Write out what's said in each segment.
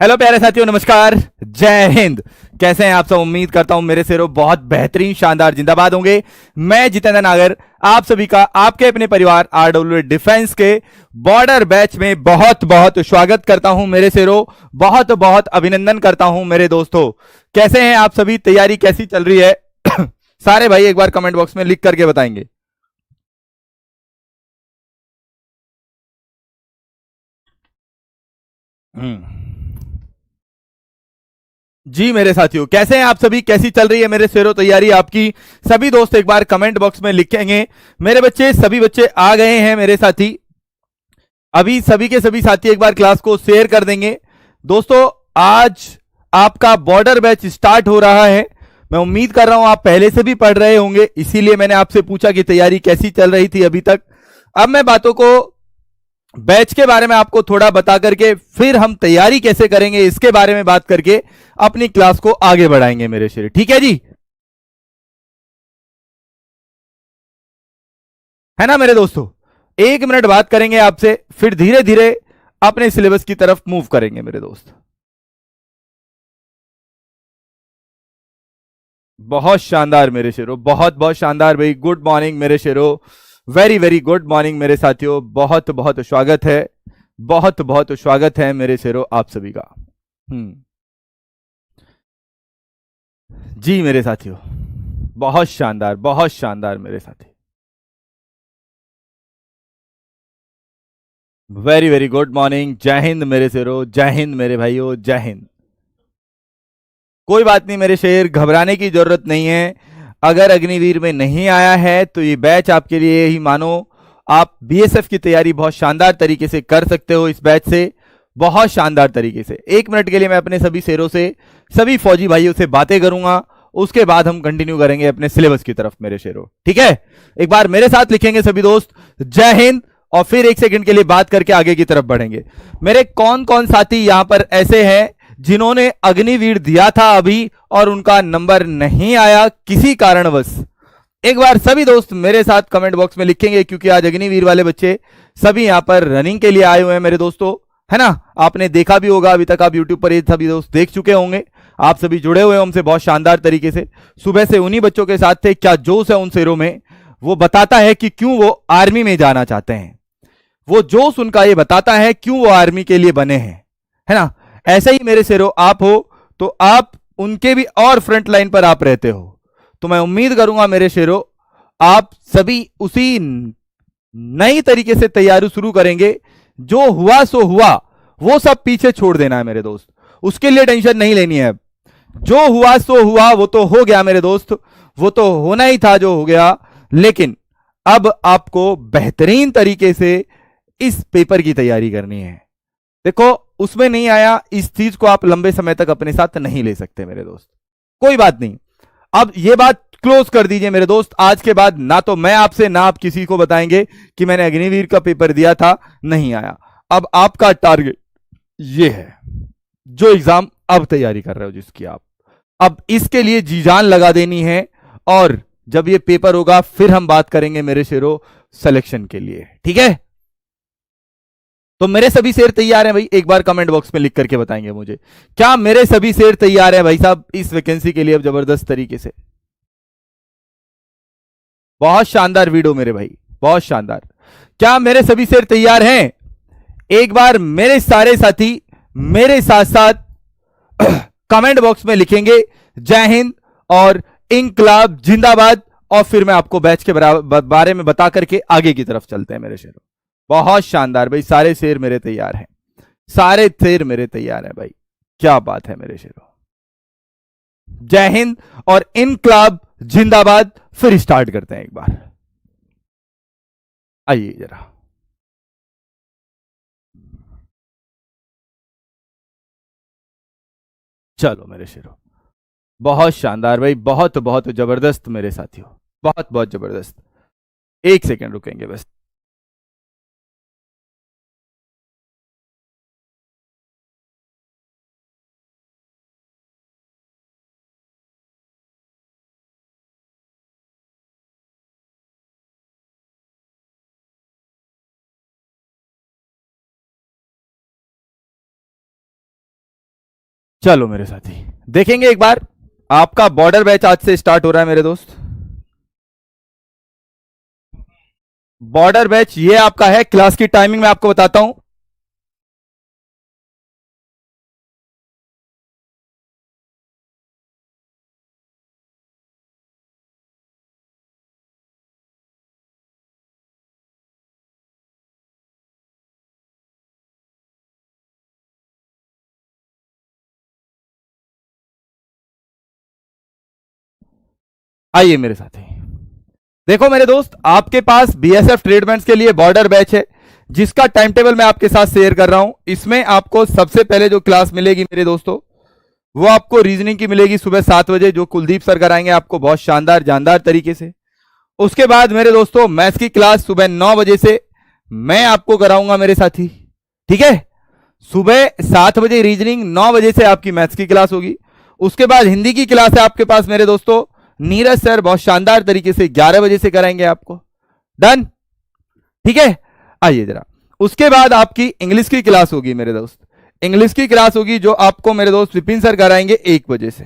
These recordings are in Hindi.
हेलो प्यारे साथियों, नमस्कार। जय हिंद। कैसे हैं आप सब? उम्मीद करता हूं मेरे से बहुत बेहतरीन, शानदार, जिंदाबाद होंगे। मैं जितेंद्र नागर आप सभी का आपके अपने परिवार आरडब्ल्यू डिफेंस के बॉर्डर बैच में बहुत बहुत स्वागत करता हूं। मेरे से बहुत बहुत अभिनंदन करता हूं। मेरे दोस्तों, कैसे हैं आप सभी? तैयारी कैसी चल रही है? सारे भाई एक बार कमेंट बॉक्स में लिख करके बताएंगे। जी मेरे साथियों, कैसे हैं आप सभी? कैसी चल रही है मेरे शेरों तैयारी आपकी? सभी दोस्त एक बार कमेंट बॉक्स में लिखेंगे। मेरे बच्चे, सभी बच्चे आ गए हैं मेरे साथी। अभी सभी के सभी साथी एक बार क्लास को शेयर कर देंगे। दोस्तों, आज आपका बॉर्डर बैच स्टार्ट हो रहा है। मैं उम्मीद कर रहा हूं आप पहले से भी पढ़ रहे होंगे, इसीलिए मैंने आपसे पूछा कि तैयारी कैसी चल रही थी अभी तक। अब मैं बातों को, बैच के बारे में आपको थोड़ा बता करके फिर हम तैयारी कैसे करेंगे इसके बारे में बात करके अपनी क्लास को आगे बढ़ाएंगे मेरे शेर। ठीक है जी? है ना मेरे दोस्तों? 1 मिनट बात करेंगे आपसे, फिर धीरे धीरे अपने सिलेबस की तरफ मूव करेंगे मेरे दोस्त। बहुत शानदार मेरे शेरों, बहुत बहुत शानदार भाई। गुड मॉर्निंग मेरे शेरों, वेरी वेरी गुड मॉर्निंग मेरे साथियों। बहुत बहुत स्वागत है, बहुत बहुत स्वागत है मेरे शेरों आप सभी का। जी मेरे साथियों, बहुत शानदार मेरे साथी। Very very good morning. जय हिंद मेरे शेरों, जय हिंद मेरे भाइयों, जय हिंद। कोई बात नहीं मेरे शेर, घबराने की जरूरत नहीं है। अगर अग्निवीर में नहीं आया है तो ये बैच आपके लिए ही मानो। आप बीएसएफ की तैयारी बहुत शानदार तरीके से कर सकते हो इस बैच से, बहुत शानदार तरीके से। 1 मिनट के लिए मैं अपने सभी शेरों से, सभी फौजी भाइयों से बातें करूंगा। उसके बाद हम कंटिन्यू करेंगे अपने सिलेबस की तरफ मेरे शेरों। ठीक है? एक बार मेरे साथ लिखेंगे सभी दोस्त, जय हिंद, और फिर 1 सेकंड के लिए बात करके आगे की तरफ बढ़ेंगे। मेरे कौन कौन साथी यहां पर ऐसे हैं जिन्होंने अग्निवीर दिया था अभी और उनका नंबर नहीं आया किसी कारणवश? एक बार सभी दोस्त मेरे साथ कमेंट बॉक्स में लिखेंगे, क्योंकि आज अग्निवीर वाले बच्चे सभी यहां पर रनिंग के लिए आए हुए हैं मेरे दोस्तों। है ना? आपने देखा भी होगा, अभी तक आप यूट्यूब पर ये सभी दोस्त देख चुके होंगे। आप सभी जुड़े हुए हैं हमसे बहुत शानदार तरीके से। सुबह से उन्हीं बच्चों के साथ थे। क्या जोश है उन शेरों में, वो बताता है कि क्यों वो आर्मी में जाना चाहते हैं। वो जोश उनका ये बताता है क्यों वो आर्मी के लिए बने हैं। है ना? ऐसे ही मेरे शेरों आप हो तो आप उनके भी और फ्रंट लाइन पर आप रहते हो, तो मैं उम्मीद करूंगा मेरे शेरों आप सभी उसी नई तरीके से तैयारी शुरू करेंगे। जो हुआ सो हुआ, वो सब पीछे छोड़ देना है मेरे दोस्त। उसके लिए टेंशन नहीं लेनी है। जो हुआ सो हुआ, वो तो हो गया मेरे दोस्त, वो तो होना ही था जो हो गया। लेकिन अब आपको बेहतरीन तरीके से इस पेपर की तैयारी करनी है। देखो, उसमें नहीं आया, इस चीज को आप लंबे समय तक अपने साथ नहीं ले सकते मेरे दोस्त। कोई बात नहीं, अब ये बात क्लोज कर दीजिए मेरे दोस्त। आज के बाद ना तो मैं आपसे, ना आप किसी को बताएंगे कि मैंने अग्निवीर का पेपर दिया था, नहीं आया। अब आपका टारगेट ये है, जो एग्जाम अब तैयारी कर रहे हो जिसकी आप, अब इसके लिए जी जान लगा देनी है। और जब ये पेपर होगा फिर हम बात करेंगे मेरे शेरों सिलेक्शन के लिए। ठीक है? तो मेरे सभी शेर तैयार हैं भाई? एक बार कमेंट बॉक्स में लिख करके बताएंगे मुझे, क्या मेरे सभी शेर तैयार हैं भाई साहब इस वैकेंसी के लिए अब जबरदस्त तरीके से? बहुत शानदार वीडियो मेरे भाई, बहुत शानदार। क्या मेरे सभी शेर तैयार हैं? एक बार मेरे सारे साथी मेरे साथ साथ कमेंट बॉक्स में लिखेंगे जय हिंद और इंकलाब जिंदाबाद, और फिर मैं आपको बैच के बारे में बता करके आगे की तरफ चलते हैं मेरे शेरों। बहुत शानदार भाई, सारे शेर मेरे तैयार हैं, सारे शेर मेरे तैयार हैं भाई। क्या बात है मेरे शेरों। जय हिंद और इनकलाब जिंदाबाद। फिर स्टार्ट करते हैं एक बार। आइए जरा। चलो मेरे शेरों, बहुत शानदार भाई, बहुत बहुत जबरदस्त मेरे साथियों, बहुत बहुत जबरदस्त। 1 सेकंड रुकेंगे बस। चलो मेरे साथी, देखेंगे एक बार। आपका बॉर्डर बैच आज से स्टार्ट हो रहा है मेरे दोस्त। बॉर्डर बैच ये आपका है। क्लास की टाइमिंग मैं आपको बताता हूं। आइए मेरे साथी, देखो मेरे दोस्त, आपके पास बीएसएफ ट्रेडमेंट्स के लिए बॉर्डर बैच है, जिसका टाइम टेबल मैं आपके साथ शेयर कर रहा हूं। इसमें आपको सबसे पहले जो क्लास मिलेगी मेरे दोस्तों, वो आपको रीजनिंग की मिलेगी सुबह 7 बजे, जो कुलदीप सर कराएंगे आपको बहुत शानदार जानदार तरीके से। उसके बाद मेरे दोस्तों मैथ्स की क्लास सुबह 9 बजे से मैं आपको कराऊंगा मेरे साथी। ठीक है, सुबह 7 बजे रीजनिंग, 9 बजे से आपकी मैथ्स की क्लास होगी। उसके बाद हिंदी की क्लास है आपके पास मेरे दोस्तों, नीरज सर बहुत शानदार तरीके से 11 बजे से कराएंगे आपको। डन, ठीक है। आइए जरा, उसके बाद आपकी इंग्लिश की क्लास होगी मेरे दोस्त। इंग्लिश की क्लास होगी जो आपको मेरे दोस्त विपिन सर कराएंगे 1 बजे से।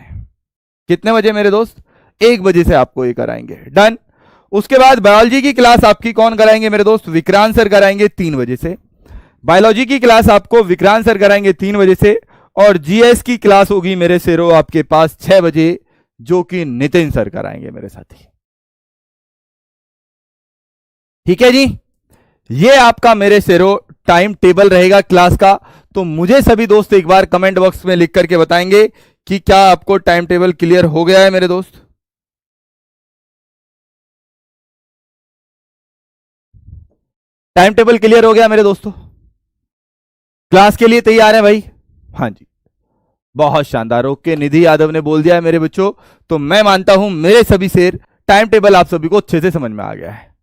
कितने बजे मेरे दोस्त? 1 बजे से आपको ये कराएंगे। डन। उसके बाद बायोलॉजी की क्लास आपकी कौन कराएंगे मेरे दोस्त? विक्रांत सर कराएंगे 3 बजे से। बायोलॉजी की क्लास आपको विक्रांत सर कराएंगे 3 बजे से। और जीएस की क्लास होगी मेरे शेरो आपके पास 6 बजे, जो कि नितिन सर कराएंगे मेरे साथी। ठीक है जी, ये आपका मेरे शेरो टाइम टेबल रहेगा क्लास का। तो मुझे सभी दोस्त एक बार कमेंट बॉक्स में लिख करके बताएंगे कि क्या आपको टाइम टेबल क्लियर हो गया है मेरे दोस्त। टाइम टेबल क्लियर हो गया मेरे दोस्तों? क्लास के लिए तैयार है भाई? हाँ जी, बहुत शानदार। ओके, निधि यादव ने बोल दिया है मेरे बच्चों। तो मैं मानता हूं मेरे सभी शेर टाइम टेबल आप सभी को अच्छे से समझ में आ गया है।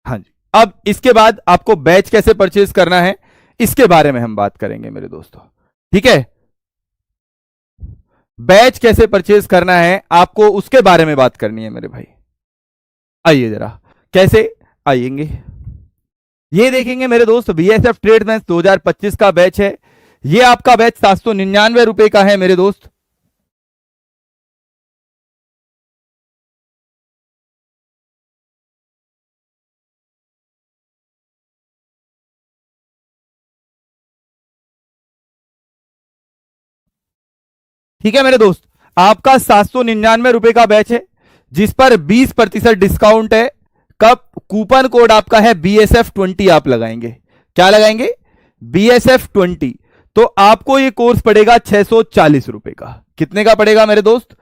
हाँ जी, अब इसके बाद आपको बैच कैसे परचेज करना है इसके बारे में हम बात करेंगे मेरे दोस्तों। ठीक है, बैच कैसे परचेज करना है आपको उसके बारे में बात करनी है मेरे भाई। आइए जरा, कैसे आएंगे ये देखेंगे मेरे दोस्त। बीएसएफ ट्रेडमैन 2025 का बैच है। ये आपका बैच 799 रुपए का है मेरे दोस्त। ठीक है मेरे दोस्त, आपका 799 रुपए का बैच है, जिस पर 20% डिस्काउंट है। कब? कूपन कोड आपका है BSF20, आप लगाएंगे। क्या लगाएंगे? BSF20। तो आपको ये कोर्स पड़ेगा 640 रुपए का। कितने का पड़ेगा मेरे दोस्त?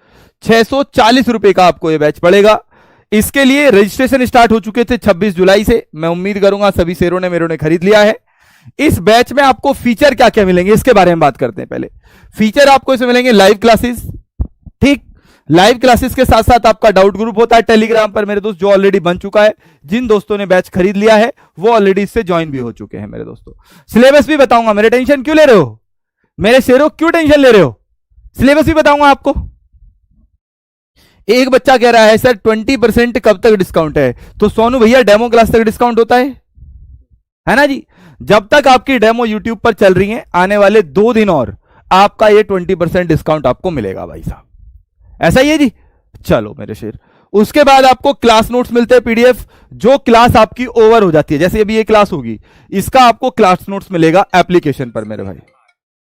640 रुपए का आपको ये बैच पड़ेगा। इसके लिए रजिस्ट्रेशन स्टार्ट हो चुके थे 26 जुलाई से। मैं उम्मीद करूंगा सभी शेरों ने मेरों ने खरीद लिया है। इस बैच में आपको फीचर क्या क्या मिलेंगे इसके बारे में बात करते हैं। पहले फीचर आपको इसमें मिलेंगे लाइव क्लासेस। ठीक, लाइव क्लासेस के साथ साथ आपका डाउट ग्रुप होता है टेलीग्राम पर मेरे दोस्त, जो ऑलरेडी बन चुका है। जिन दोस्तों ने बैच खरीद लिया है वो ऑलरेडी इससे ज्वाइन भी हो चुके हैं मेरे दोस्तों। सिलेबस भी बताऊंगा। मेरे टेंशन क्यों ले रहे हो मेरे शेरों? क्यों टेंशन ले रहे हो? सिलेबस भी बताऊंगा आपको। एक बच्चा कह रहा है सर 20% कब तक डिस्काउंट है? तो सोनू भैया डेमो क्लास तक डिस्काउंट होता है ना जी। जब तक आपकी डेमो यूट्यूब पर चल रही है, आने वाले 2 दिन और आपका ये 20% डिस्काउंट आपको मिलेगा भाई साहब। ऐसा ही है जी। चलो मेरे शेर, उसके बाद आपको क्लास नोट्स मिलते हैं पीडीएफ। जो क्लास आपकी ओवर हो जाती है, जैसे अभी ये क्लास होगी, इसका आपको क्लास नोट्स मिलेगा एप्लीकेशन पर मेरे भाई।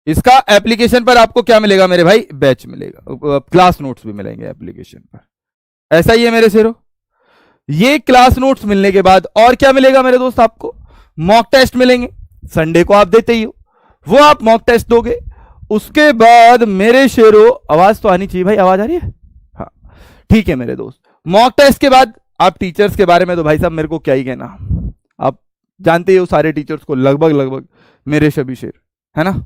इसका एप्लीकेशन पर आपको क्या मिलेगा मेरे भाई? बैच मिलेगा, क्लास नोट्स भी मिलेंगे एप्लीकेशन पर। ऐसा ही है मेरे शेरों। ये क्लास नोट्स मिलने के बाद और क्या मिलेगा मेरे दोस्त? आपको मॉक टेस्ट मिलेंगे। संडे को आप देते ही हो, वो आप मॉक टेस्ट दोगे। उसके बाद मेरे शेरों, आवाज तो आनी चाहिए भाई, आवाज आ रही है? हाँ, ठीक है मेरे दोस्त। मॉक टेस्ट के बाद आप टीचर्स के बारे में तो भाई साहब मेरे को क्या ही कहना, आप जानते ही हो सारे टीचर्स को लगभग लगभग मेरे सभी शेर, है ना।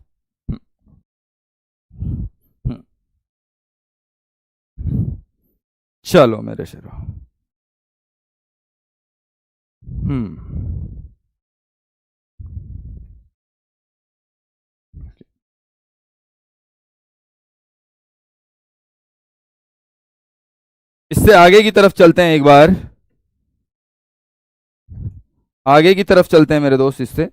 चलो मेरे शेरों, इससे आगे की तरफ चलते हैं एक बार। आगे की तरफ चलते हैं मेरे दोस्त इससे।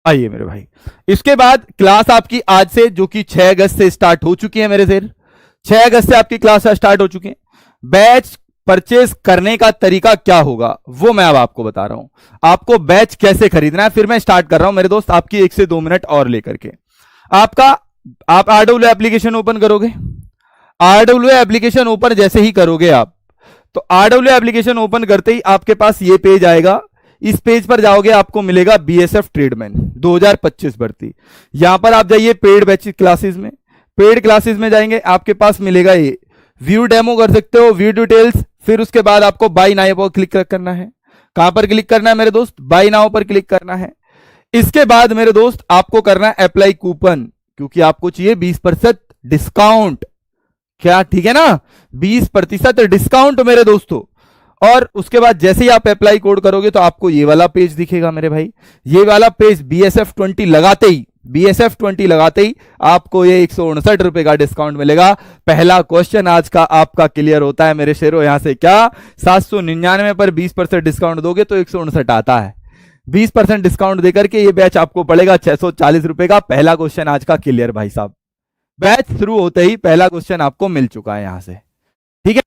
आइए मेरे भाई, इसके बाद क्लास आपकी आज से, जो कि 6 अगस्त से स्टार्ट हो चुकी है मेरे शेर, 6 अगस्त से आपकी क्लास स्टार्ट हो चुकी है। बैच परचेज करने का तरीका क्या होगा वो मैं अब आपको बता रहा हूं, आपको बैच कैसे खरीदना है। फिर मैं स्टार्ट कर रहा हूं मेरे दोस्त, आपकी 1 से 2 मिनट और लेकर के। आपका आप आरडब्ल्यू एप्लीकेशन ओपन करोगे, आरडब्ल्यू एप्लीकेशन ओपन जैसे ही करोगे आप, तो आरडब्ल्यू एप्लीकेशन ओपन करते ही आपके पास ये पेज आएगा। इस पेज पर जाओगे, आपको मिलेगा बीएसएफ ट्रेडमैन 2025 भर्ती। यहां पर आप जाइए पेड बैच क्लासेस में, पेड क्लासेस में जाएंगे, आपके पास मिलेगा ये व्यू डेमो, कर सकते हो व्यू डिटेल्स। फिर उसके बाद आपको बाई नाउ पर क्लिक करना है। कहां पर क्लिक करना है मेरे दोस्त? बाई नाउ पर क्लिक करना है। इसके बाद मेरे दोस्त आपको करना है अप्लाई कूपन, क्योंकि आपको चाहिए 20% डिस्काउंट। क्या ठीक है ना? 20% डिस्काउंट मेरे दोस्तों। और उसके बाद जैसे ही आप अप्लाई कोड करोगे तो आपको ये वाला पेज दिखेगा मेरे भाई। ये वाला पेज BSF20 लगाते ही, BSF20 लगाते ही आपको ये 159 रुपए का डिस्काउंट मिलेगा। पहला क्वेश्चन आज का आपका क्लियर होता है मेरे शेरों। यहां से क्या 799 पर 20% डिस्काउंट दोगे तो 159 आता है। 20% डिस्काउंट देकर के ये बैच आपको पड़ेगा 640 रुपए का। पहला क्वेश्चन आज का क्लियर भाई साहब। बैच शुरू होते ही पहला क्वेश्चन आपको मिल चुका है यहां से, ठीक है।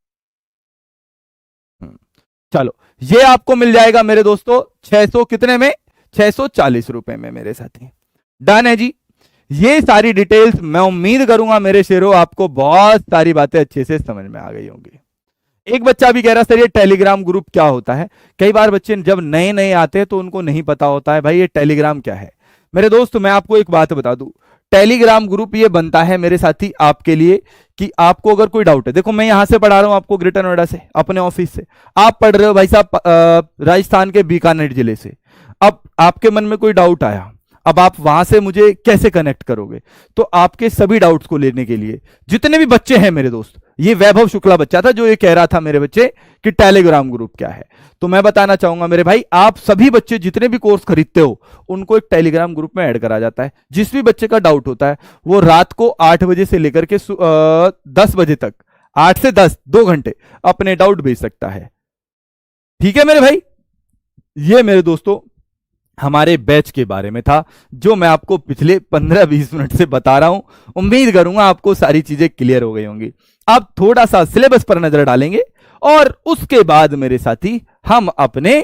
चलो, ये आपको मिल जाएगा मेरे दोस्तों 600 कितने में? 640 रुपए में मेरे साथी। डन है जी। ये सारी डिटेल्स मैं उम्मीद करूंगा मेरे शेरों आपको बहुत सारी बातें अच्छे से समझ में आ गई होंगी। एक बच्चा भी कह रहा सर ये टेलीग्राम ग्रुप क्या होता है? कई बार बच्चे जब नए नए आते हैं तो उनको नहीं पता होता है भाई ये टेलीग्राम क्या है। मेरे दोस्त मैं आपको एक बात बता दूं, टेलीग्राम ग्रुप ये बनता है मेरे साथी आपके लिए कि आपको अगर कोई डाउट है, देखो मैं यहां से पढ़ा रहा हूं आपको ग्रेटर नोएडा से, अपने ऑफिस से। आप पढ़ रहे हो भाई साहब राजस्थान के बीकानेर जिले से। अब आपके मन में कोई डाउट आया, अब आप वहां से मुझे कैसे कनेक्ट करोगे? तो आपके सभी डाउट्स को लेने के लिए जितने भी बच्चे हैं मेरे दोस्त, ये वैभव शुक्ला बच्चा था जो ये कह रहा था मेरे बच्चे कि टेलीग्राम ग्रुप क्या है, तो मैं बताना चाहूंगा मेरे भाई, आप सभी बच्चे जितने भी कोर्स खरीदते हो उनको एक टेलीग्राम ग्रुप में ऐड करा जाता है। जिस भी बच्चे का डाउट होता है वो रात को 8 बजे से लेकर के 10 बजे तक, 8 से 10 2 घंटे अपने डाउट भेज सकता है। ठीक है मेरे भाई, ये मेरे दोस्तों हमारे बैच के बारे में था जो मैं आपको पिछले 15-20 मिनट से बता रहा हूं। उम्मीद करूंगा आपको सारी चीजें क्लियर हो गई होंगी। अब थोड़ा सा सिलेबस पर नजर डालेंगे और उसके बाद मेरे साथी हम अपने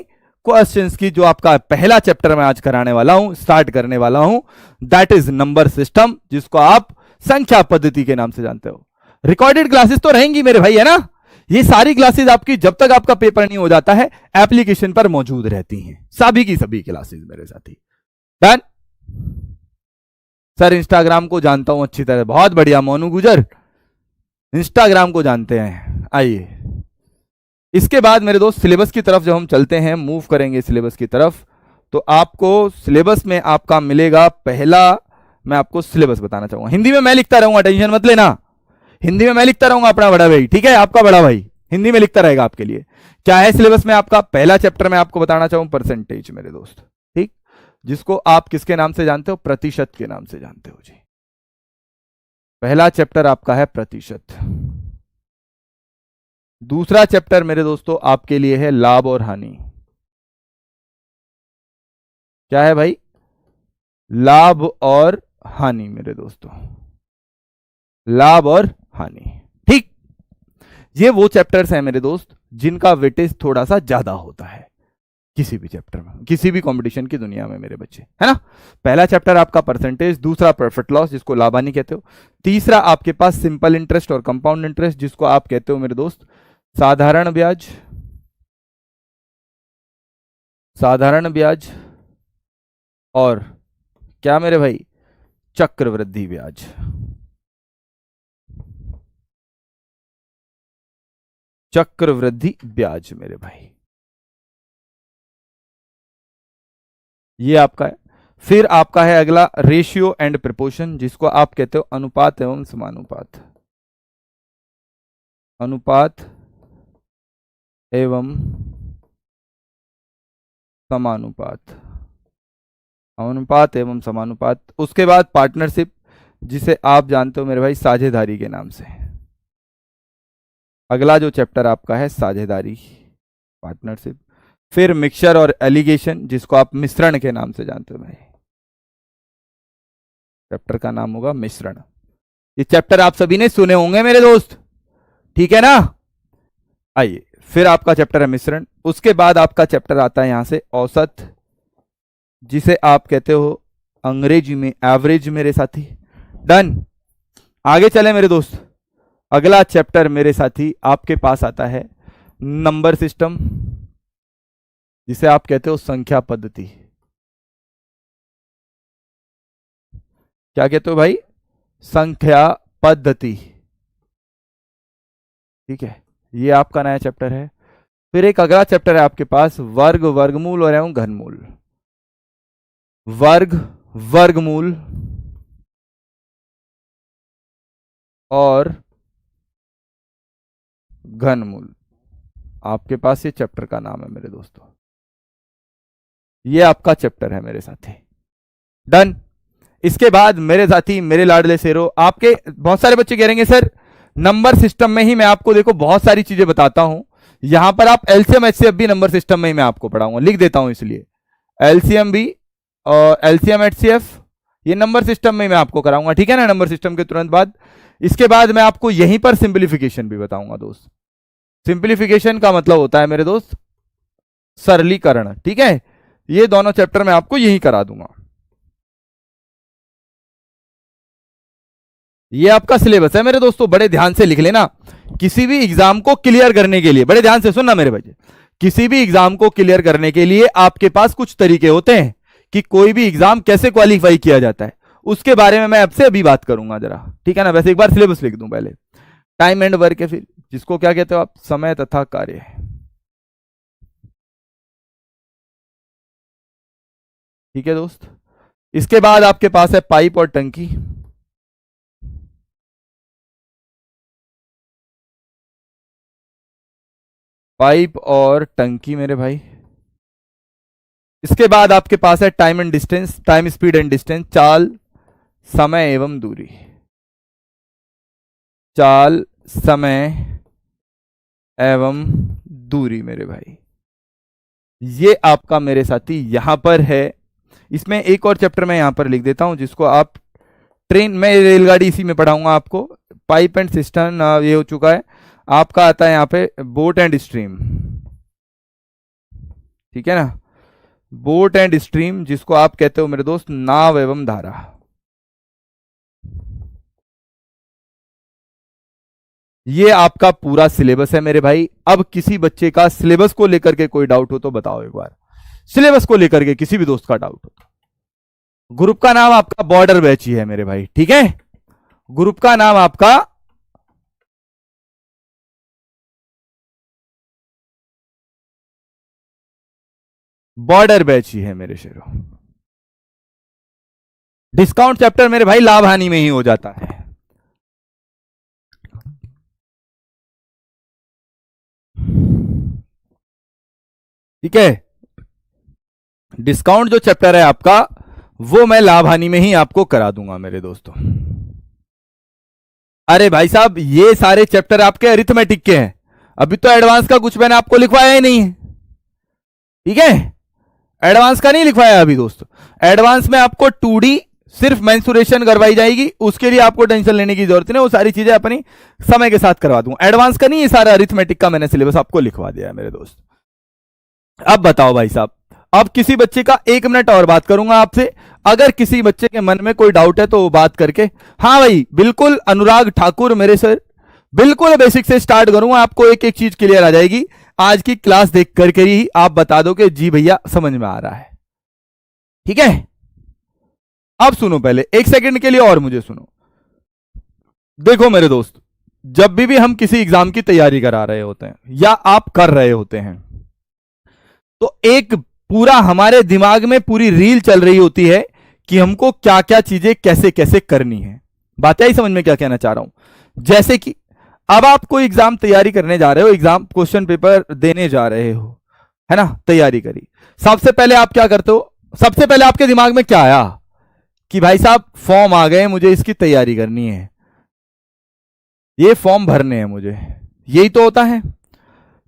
क्वेश्चंस की, जो आपका पहला चैप्टर मैं आज कराने वाला हूं, स्टार्ट करने वाला हूं, दैट इज नंबर सिस्टम, जिसको आप संख्या पद्धति के नाम से जानते हो। रिकॉर्डेड क्लासेस तो रहेंगी मेरे भाई, है ना? ये सारी क्लासेस आपकी जब तक आपका पेपर नहीं हो जाता है एप्लीकेशन पर मौजूद रहती हैं, सभी की सभी क्लासेस मेरे साथी। डन? सर इंस्टाग्राम को जानता हूं अच्छी तरह, बहुत बढ़िया मोनू गुजर, इंस्टाग्राम को जानते हैं। आइए इसके बाद मेरे दोस्त सिलेबस की तरफ जब हम चलते हैं, मूव करेंगे सिलेबस की तरफ, तो आपको सिलेबस में आपका मिलेगा पहला, मैं आपको सिलेबस बताना चाहूंगा। हिंदी में मैं लिखता रहूंगा, टेंशन मत लेना, हिंदी में मैं लिखता रहूंगा अपना बड़ा भाई, ठीक है? आपका बड़ा भाई हिंदी में लिखता रहेगा आपके लिए। क्या है सिलेबस में आपका? पहला चैप्टर मैं आपको बताना चाहूं परसेंटेज मेरे दोस्त, ठीक, जिसको आप किसके नाम से जानते हो? प्रतिशत के नाम से जानते हो जी। पहला चैप्टर आपका है प्रतिशत। दूसरा चैप्टर मेरे दोस्तों आपके लिए है लाभ और हानि। क्या है भाई? लाभ और हानि मेरे दोस्तों, लाभ और हानि, ठीक। ये वो चैप्टर्स हैं मेरे दोस्त जिनका वेटेज थोड़ा सा ज्यादा होता है किसी भी चैप्टर में, किसी भी कंपटीशन की दुनिया में मेरे बच्चे, है ना? पहला चैप्टर आपका परसेंटेज, दूसरा प्रॉफिट लॉस जिसको लाभ हानि कहते हो, तीसरा आपके पास सिंपल इंटरेस्ट और कंपाउंड इंटरेस्ट जिसको आप कहते हो मेरे दोस्त साधारण ब्याज, साधारण ब्याज, और क्या मेरे भाई? चक्रवृद्धि ब्याज। चक्रवृद्धि ब्याज मेरे भाई, ये आपका है। फिर आपका है अगला रेशियो एंड प्रोपोर्शन जिसको आप कहते हो अनुपात एवं समानुपात, अनुपात एवं समानुपात, अनुपात एवं समानुपात। उसके बाद पार्टनरशिप जिसे आप जानते हो मेरे भाई साझेदारी के नाम से। अगला जो चैप्टर आपका है साझेदारी, पार्टनरशिप। फिर मिक्सचर और एलिगेशन जिसको आप मिश्रण के नाम से जानते हो भाई। चैप्टर का नाम होगा मिश्रण। ये चैप्टर आप सभी ने सुने होंगे मेरे दोस्त, ठीक है ना। आइए, फिर आपका चैप्टर है मिश्रण। उसके बाद आपका चैप्टर आता है यहां से औसत, जिसे आप कहते हो अंग्रेजी में एवरेज मेरे साथी। डन। आगे चले मेरे दोस्त। अगला चैप्टर मेरे साथी आपके पास आता है नंबर सिस्टम, जिसे आप कहते हो संख्या पद्धति। क्या कहते हो भाई? संख्या पद्धति। ठीक है, ये आपका नया चैप्टर है। फिर एक अगला चैप्टर है आपके पास वर्ग, वर्गमूल और एवं घनमूल। वर्ग, वर्गमूल और घनमूल, आपके पास ये चैप्टर का नाम है मेरे दोस्तों। ये आपका चैप्टर है मेरे साथी। डन। इसके बाद मेरे साथी, मेरे लाडले शेरो, आपके बहुत सारे बच्चे कह रहेंगे सर नंबर सिस्टम में ही मैं आपको देखो बहुत सारी चीजें बताता हूं, यहां पर आप एलसीएम एचसीएफ भी नंबर सिस्टम में ही मैं आपको पढ़ाऊंगा, लिख देता हूं इसलिए एलसीएम भी और एलसीएम एचसीएफ ये नंबर सिस्टम में मैं आपको कराऊंगा, ठीक है ना, नंबर सिस्टम के तुरंत बाद। इसके बाद मैं आपको यहीं पर सिंप्लीफिकेशन भी बताऊंगा दोस्त। सिंप्लीफिकेशन का मतलब होता है मेरे दोस्त सरलीकरण, ठीक है। ये दोनों चैप्टर मैं आपको यहीं करा दूंगा। ये आपका सिलेबस है मेरे दोस्तों, बड़े ध्यान से लिख लेना। किसी भी एग्जाम को क्लियर करने के लिए, बड़े ध्यान से सुनना मेरे बच्चे, किसी भी एग्जाम को क्लियर करने के लिए आपके पास कुछ तरीके होते हैं कि कोई भी एग्जाम कैसे क्वालिफाई किया जाता है, उसके बारे में मैं आपसे अभी बात करूंगा जरा, ठीक है ना। वैसे एक बार सिलेबस लिख दूं पहले। टाइम एंड वर्क है, फिर जिसको क्या कहते हो आप, समय तथा कार्य। ठीक है दोस्त। इसके बाद आपके पास है पाइप और टंकी। पाइप और टंकी मेरे भाई। इसके बाद आपके पास है time and distance, time speed and distance, चाल, समय एवं दूरी। चाल, समय एवं दूरी मेरे भाई, ये आपका मेरे साथी यहां पर है। इसमें एक और चैप्टर मैं यहां पर लिख देता हूं, जिसको आप ट्रेन में, रेलगाड़ी इसी में पढ़ाऊंगा आपको। पाइप एंड सिस्टम ये हो चुका है। आपका आता है यहां पे बोट एंड स्ट्रीम, ठीक है ना, बोट एंड स्ट्रीम, जिसको आप कहते हो मेरे दोस्त नाव एवं धारा। ये आपका पूरा सिलेबस है मेरे भाई। अब किसी बच्चे का सिलेबस को लेकर के कोई डाउट हो तो बताओ एक बार, सिलेबस को लेकर के किसी भी दोस्त का डाउट हो तो। ग्रुप का नाम आपका बॉर्डर बैच ही है मेरे भाई, ठीक है। ग्रुप का नाम आपका बॉर्डर बैच ही है मेरे शेरों। डिस्काउंट चैप्टर मेरे भाई लाभ हानि में ही हो जाता है। ठीक है, डिस्काउंट जो चैप्टर है आपका वो मैं लाभ हानि में ही आपको करा दूंगा मेरे दोस्तों। अरे भाई साहब, ये सारे चैप्टर आपके अरिथमेटिक के हैं, अभी तो एडवांस का कुछ मैंने आपको लिखवाया ही नहीं है, ठीक है। एडवांस का नहीं लिखवाया अभी दोस्तों। एडवांस में आपको 2D सिर्फ मेंसुरेशन करवाई जाएगी, उसके लिए आपको टेंशन लेने की जरूरत नहीं, वो सारी चीजें अपनी समय के साथ करवा दूंगा। एडवांस का नहीं, ये सारा अरिथमेटिक का मैंने सिलेबस आपको लिखवा दिया है मेरे दोस्त। अब बताओ भाई साहब, अब किसी बच्चे का 1 मिनट और बात करूंगा आपसे, अगर किसी बच्चे के मन में कोई डाउट है तो वो बात करके। हाँ भाई बिल्कुल, अनुराग ठाकुर मेरे सर, बिल्कुल बेसिक से स्टार्ट करूंगा, आपको एक एक चीज क्लियर आ जाएगी। आज की क्लास देख करके ही आप बता दो कि जी भैया समझ में आ रहा है, ठीक है। अब सुनो पहले 1 सेकंड के लिए और मुझे सुनो। देखो मेरे दोस्त, जब भी हम किसी एग्जाम की तैयारी करा रहे होते हैं या आप कर रहे होते हैं, तो एक पूरा हमारे दिमाग में पूरी रील चल रही होती है कि हमको क्या क्या चीजें कैसे कैसे करनी है। बात आई समझ में क्या कहना चाह रहा हूं। जैसे कि अब आप कोई एग्जाम तैयारी करने जा रहे हो, एग्जाम क्वेश्चन पेपर देने जा रहे हो, है ना, तैयारी करी। सबसे पहले आप क्या करते हो, सबसे पहले आपके दिमाग में क्या आया कि भाई साहब फॉर्म आ गए, मुझे इसकी तैयारी करनी है, ये फॉर्म भरने हैं मुझे, यही तो होता है।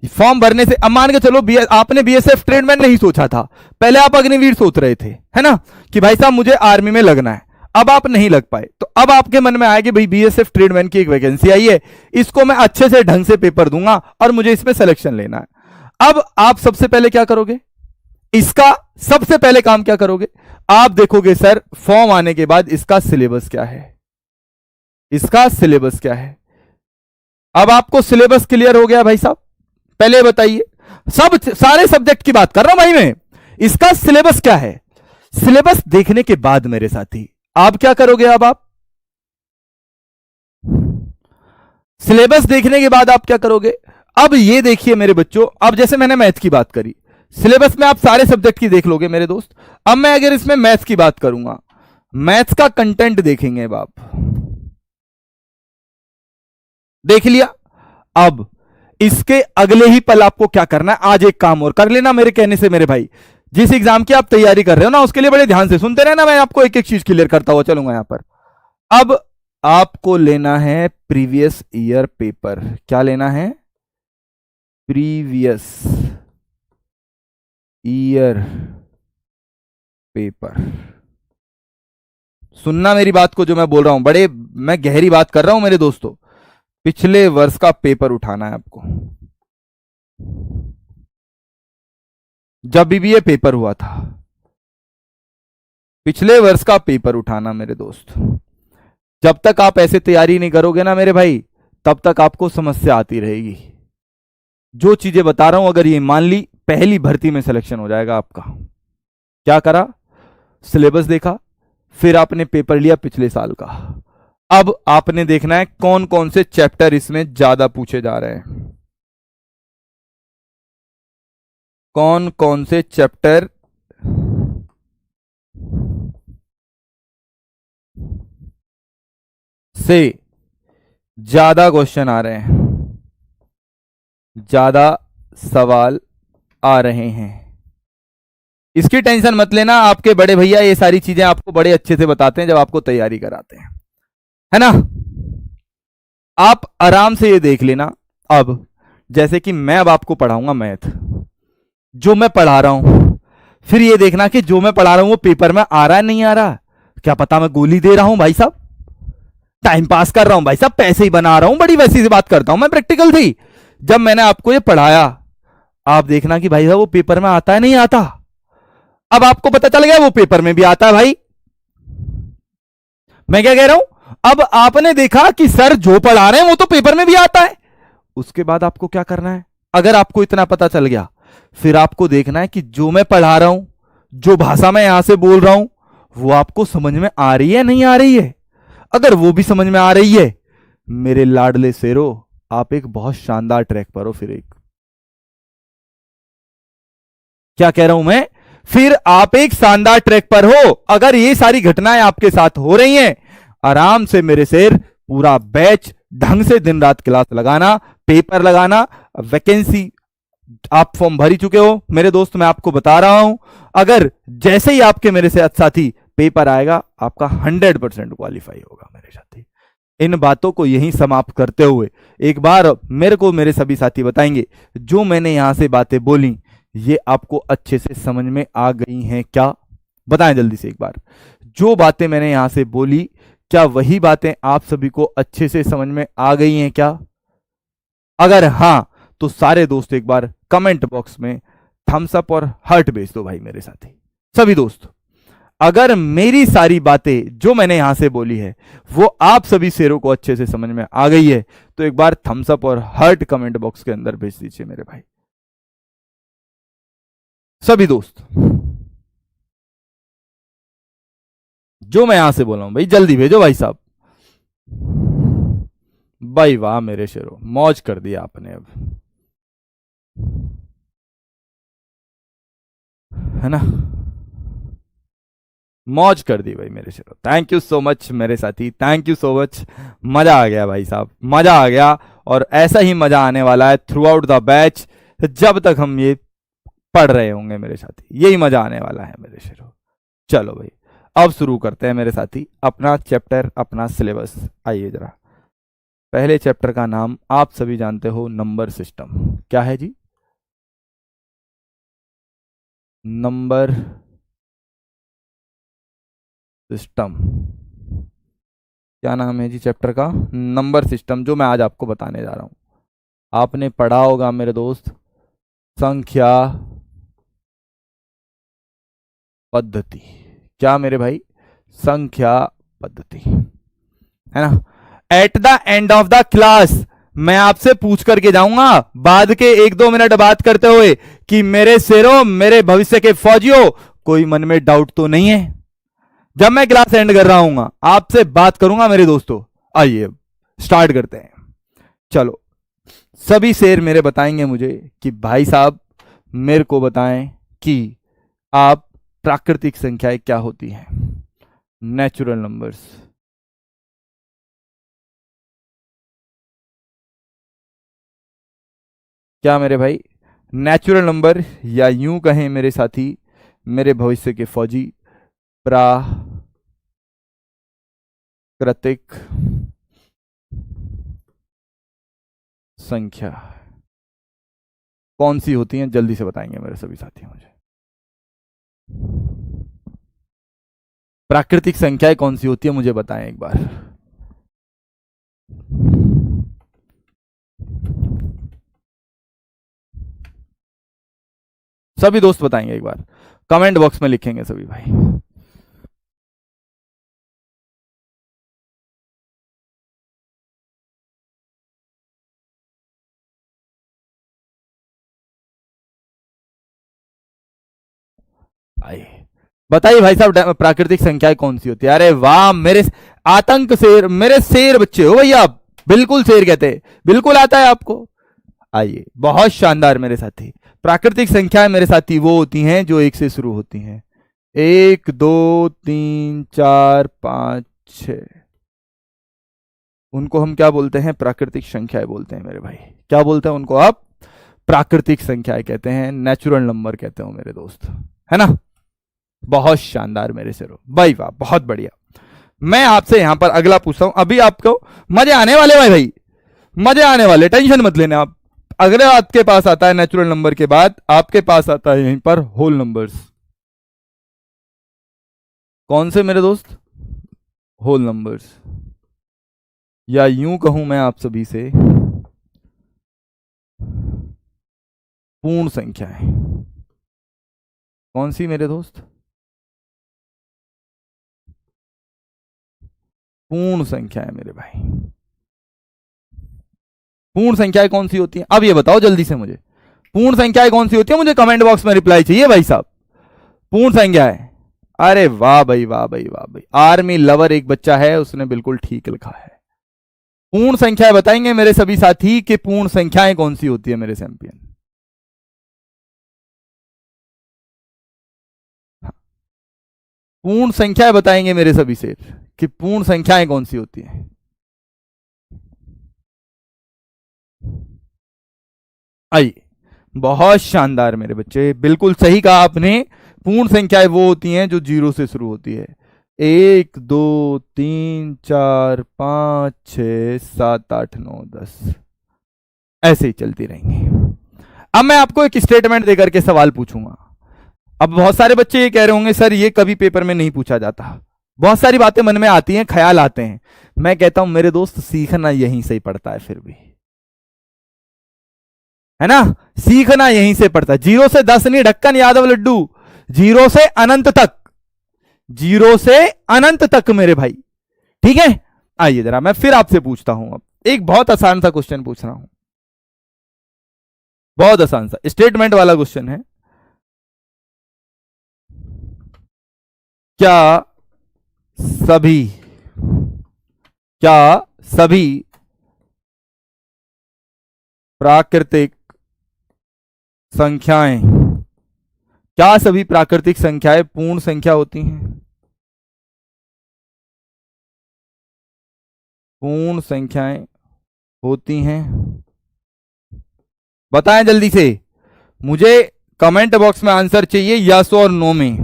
फॉर्म भरने से, अब मान के चलो आपने बीएसएफ ट्रेडमैन नहीं सोचा था, पहले आप अग्निवीर सोच रहे थे, है ना, कि भाई साहब मुझे आर्मी में लगना है। अब आप नहीं लग पाए, तो अब आपके मन में आया कि भाई बीएसएफ ट्रेडमैन की एक वैकेंसी आई है, इसको मैं अच्छे से ढंग से पेपर दूंगा और मुझे इसमें सिलेक्शन लेना है। अब आप सबसे पहले क्या करोगे, इसका सबसे पहले काम क्या करोगे, आप देखोगे सर फॉर्म आने के बाद इसका सिलेबस क्या है, इसका सिलेबस क्या है। अब आपको सिलेबस क्लियर हो गया भाई साहब, पहले बताइए, सब सारे सब्जेक्ट की बात कर रहा हूं भाई मैं, इसका सिलेबस क्या है। सिलेबस देखने के बाद मेरे साथी आप क्या करोगे, अब आप सिलेबस देखने के बाद आप क्या करोगे। अब ये देखिए मेरे बच्चों, अब जैसे मैंने मैथ की बात करी, सिलेबस में आप सारे सब्जेक्ट की देख लोगे मेरे दोस्त। अब मैं अगर इसमें मैथ्स की बात करूंगा, मैथ्स का कंटेंट देखेंगे, अब आप देख लिया। अब इसके अगले ही पल आपको क्या करना है, आज एक काम और कर लेना मेरे कहने से मेरे भाई, जिस एग्जाम की आप तैयारी कर रहे हो ना, उसके लिए बड़े ध्यान से सुनते रहना, मैं आपको एक एक चीज क्लियर करता हुआ चलूंगा यहां पर। अब आपको लेना है प्रीवियस ईयर पेपर, क्या लेना है, प्रीवियस ईयर पेपर। सुनना मेरी बात को, जो मैं बोल रहा हूं बड़े मैं गहरी बात कर रहा हूं मेरे दोस्तों, पिछले वर्ष का पेपर उठाना है आपको, जब भी ये पेपर हुआ था, पिछले वर्ष का पेपर उठाना मेरे दोस्त। जब तक आप ऐसे तैयारी नहीं करोगे ना मेरे भाई, तब तक आपको समस्या आती रहेगी। जो चीजें बता रहा हूं अगर ये मान ली, पहली भर्ती में सिलेक्शन हो जाएगा आपका। क्या करा, सिलेबस देखा, फिर आपने पेपर लिया पिछले साल का। अब आपने देखना है कौन कौन से चैप्टर इसमें ज्यादा पूछे जा रहे हैं, कौन कौन से चैप्टर से ज्यादा क्वेश्चन आ रहे हैं, ज्यादा सवाल आ रहे हैं। इसकी टेंशन मत लेना, आपके बड़े भैया ये सारी चीजें आपको बड़े अच्छे से बताते हैं जब आपको तैयारी कराते हैं, है ना। आप आराम से ये देख लेना। अब जैसे कि मैं अब आपको पढ़ाऊंगा मैथ, जो मैं पढ़ा रहा हूं, फिर ये देखना कि जो मैं पढ़ा रहा हूं वो पेपर में आ रहा है नहीं आ रहा। क्या पता मैं गोली दे रहा हूं भाई साहब, टाइम पास कर रहा हूं भाई साहब, पैसे ही बना रहा हूं, बड़ी वैसी सी बात करता हूं मैं, प्रैक्टिकल थी। जब मैंने आपको ये पढ़ाया, आप देखना कि भाई साहब वो पेपर में आता है नहीं आता। अब आपको पता चल गया वो पेपर में भी आता है भाई, मैं क्या कह रहा हूं। अब आपने देखा कि सर जो पढ़ा रहे हैं वो तो पेपर में भी आता है, उसके बाद आपको क्या करना है, अगर आपको इतना पता चल गया, फिर आपको देखना है कि जो मैं पढ़ा रहा हूं, जो भाषा मैं यहां से बोल रहा हूं, वो आपको समझ में आ रही है नहीं आ रही है। अगर वो भी समझ में आ रही है, मेरे लाडले शेरो, आप एक बहुत शानदार ट्रैक पर हो। फिर एक क्या कह रहा हूं मैं, फिर आप एक शानदार ट्रैक पर हो। अगर ये सारी घटनाएं आपके साथ हो रही हैं, आराम से मेरे शेर पूरा बैच ढंग से दिन रात क्लास लगाना, पेपर लगाना, वैकेंसी आप फॉर्म भर ही चुके हो मेरे दोस्त, मैं आपको बता रहा हूं। अगर जैसे ही आपके मेरे से साथी पेपर आएगा, आपका 100% क्वालिफाई होगा मेरे साथी। इन बातों को यहीं समाप्त करते हुए एक बार मेरे को मेरे सभी साथी बताएंगे, जो मैंने यहां से बातें बोली ये आपको अच्छे से समझ में आ गई हैं क्या, बताएं जल्दी से एक बार। जो बातें मैंने यहां से बोली, क्या वही बातें आप सभी को अच्छे से समझ में आ गई हैं क्या। अगर हां, तो सारे दोस्त एक बार कमेंट बॉक्स में थम्स अप और हार्ट भेज दो भाई मेरे साथी। सभी दोस्त, अगर मेरी सारी बातें जो मैंने यहां से बोली है वो आप सभी शेरों को अच्छे से समझ में आ गई है, तो एक बार थम्स अप और हार्ट कमेंट बॉक्स के अंदर भेज दीजिए मेरे भाई। सभी दोस्त, जो मैं यहां से बोल रहा हूं भाई जल्दी भेजो भाई साहब। भाई वाह मेरे शेरों, मौज कर दिया आपने अब, है ना, मौज कर दी भाई मेरे शेरों। थैंक यू सो मच मेरे साथी, थैंक यू सो मच। मजा आ गया भाई साहब, मजा आ गया, और ऐसा ही मजा आने वाला है थ्रू आउट द बैच, जब तक हम ये पढ़ रहे होंगे मेरे साथी, यही मजा आने वाला है मेरे शेरों। चलो भाई, अब शुरू करते हैं मेरे साथी अपना चैप्टर, अपना सिलेबस। आइए जरा, पहले चैप्टर का नाम आप सभी जानते हो, नंबर सिस्टम। क्या है जी, नंबर सिस्टम। क्या नाम है जी चैप्टर का? नंबर सिस्टम, जो मैं आज आपको बताने जा रहा हूं। आपने पढ़ा होगा मेरे दोस्त संख्या पद्धति। क्या मेरे भाई? संख्या पद्धति, है ना। At the end of the class मैं आपसे पूछ करके जाऊंगा बाद के 1-2 मिनट बात करते हुए कि मेरे शेरों, मेरे भविष्य के फौजियों, कोई मन में डाउट तो नहीं है? जब मैं क्लास एंड कर रहा हूं आपसे बात करूंगा मेरे दोस्तों। आइए स्टार्ट करते हैं। चलो, सभी शेर मेरे बताएंगे मुझे कि भाई साहब मेरे को बताएं कि आप प्राकृतिक संख्याएं क्या होती हैं, नेचुरल नंबर्स। क्या मेरे भाई? नेचुरल नंबर, या यूं कहें मेरे साथी, मेरे भविष्य के फौजी, प्राकृतिक संख्या कौन सी होती हैं? जल्दी से बताएंगे मेरे सभी साथी मुझे। प्राकृतिक संख्याएं कौन सी होती है मुझे बताएं एक बार। सभी दोस्त बताएंगे एक बार, कमेंट बॉक्स में लिखेंगे सभी भाई। आइए बताइए भाई साहब, प्राकृतिक संख्याएं कौन सी होती है? अरे वाह मेरे आतंक शेर, मेरे शेर बच्चे हो भैया आप, बिल्कुल शेर कहते हैं, बिल्कुल आता है आपको। आइए, बहुत शानदार मेरे साथी। प्राकृतिक संख्याएं मेरे साथी वो होती हैं जो 1 से शुरू होती हैं। 1, 2, 3, 4, 5, 6, उनको हम क्या बोलते हैं? प्राकृतिक संख्याएं बोलते हैं मेरे भाई। क्या बोलते हैं उनको आप? प्राकृतिक संख्याएं कहते हैं, नेचुरल नंबर कहते हो मेरे दोस्त, है ना। बहुत शानदार मेरे शेरों, भाई वाह, बहुत बढ़िया। मैं आपसे यहां पर अगला पूछता हूं, अभी आपको मजे आने वाले भाई, मजे आने वाले, टेंशन मत लेना आप। अगले आपके पास आता है नेचुरल नंबर के बाद आपके पास आता है यहीं पर होल नंबर्स। कौन से मेरे दोस्त? होल नंबर्स, या यूं कहूं मैं आप सभी से पूर्ण संख्याएं। कौन सी मेरे दोस्त? पूर्ण संख्याएं मेरे भाई। पूर्ण संख्याएं कौन सी होती हैं? अब ये बताओ जल्दी से मुझे, पूर्ण संख्याएं कौन सी होती है? मुझे कमेंट बॉक्स में रिप्लाई चाहिए भाई साहब। पूर्ण संख्याएं, अरे वाह भाई, वाह भाई, वाह भाई, आर्मी लवर एक बच्चा है, उसने बिल्कुल ठीक लिखा है। पूर्ण संख्याएं बताएंगे मेरे सभी साथी कि पूर्ण संख्याएं कौन सी होती है मेरे चैंपियन। पूर्ण संख्याएं बताएंगे मेरे सभी शेर कि पूर्ण संख्याएं कौन सी होती हैं। आइए, बहुत शानदार मेरे बच्चे, बिल्कुल सही कहा आपने। पूर्ण संख्याएं वो होती हैं जो 0 से शुरू होती है। 1, 2, 3, 4, 5, 6, 7, 8, 9, 10, ऐसे ही चलती रहेंगी। अब मैं आपको एक स्टेटमेंट देकर के सवाल पूछूंगा। अब बहुत सारे बच्चे ये कह रहे होंगे सर ये कभी पेपर में नहीं पूछा जाता। बहुत सारी बातें मन में आती हैं, ख्याल आते हैं। मैं कहता हूं मेरे दोस्त सीखना यहीं से ही पड़ता है, फिर भी, है ना। सीखना यहीं से पड़ता है। 0 से 10 नहीं, ढक्कन यादव लड्डू, 0 से अनंत तक, 0 से अनंत तक मेरे भाई, ठीक है। आइए जरा मैं फिर आपसे पूछता हूं, अब एक बहुत आसान सा क्वेश्चन पूछ रहा हूं, बहुत आसान सा स्टेटमेंट वाला क्वेश्चन है। क्या सभी क्या सभी प्राकृतिक संख्याएं क्या सभी प्राकृतिक संख्याएं पूर्ण संख्या होती हैं? पूर्ण संख्याएं होती हैं, बताएं जल्दी से मुझे, कमेंट बॉक्स में आंसर चाहिए यस और नो में।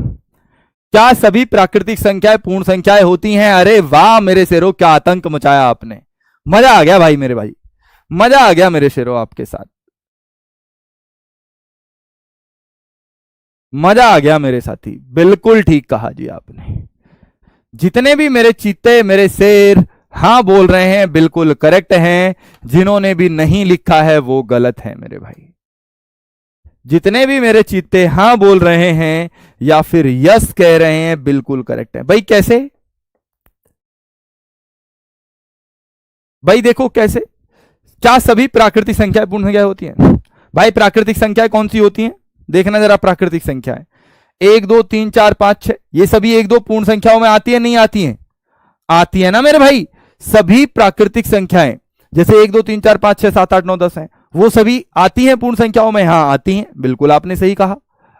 क्या सभी प्राकृतिक संख्याएं पूर्ण संख्याएं होती हैं? अरे वाह मेरे शेरों, क्या आतंक मचाया आपने, मजा आ गया भाई मेरे भाई, मजा आ गया मेरे शेरों आपके साथ, मजा आ गया मेरे साथी, बिल्कुल ठीक कहा जी आपने। जितने भी मेरे चीते, मेरे शेर, हाँ बोल रहे हैं बिल्कुल करेक्ट हैं, जिन्होंने भी नहीं लिखा है वो गलत है मेरे भाई। जितने भी मेरे चीते हाँ बोल रहे हैं या फिर यस कह रहे हैं बिल्कुल करेक्ट है भाई। कैसे भाई? देखो कैसे, क्या सभी प्राकृतिक संख्याएं पूर्ण संख्या होती हैं? भाई प्राकृतिक संख्याएं कौन सी होती हैं? देखना जरा प्राकृतिक संख्याएं, 1 2 3 4 5 6, ये सभी 1 2 पूर्ण संख्याओं में आती है नहीं आती हैं? आती है ना मेरे भाई। सभी प्राकृतिक संख्याएं जैसे 1 2 3 4 5 6 7 8 9 10 है, वो सभी आती हैं पूर्ण संख्याओं में? हाँ आती हैं, बिल्कुल आपने सही कहा,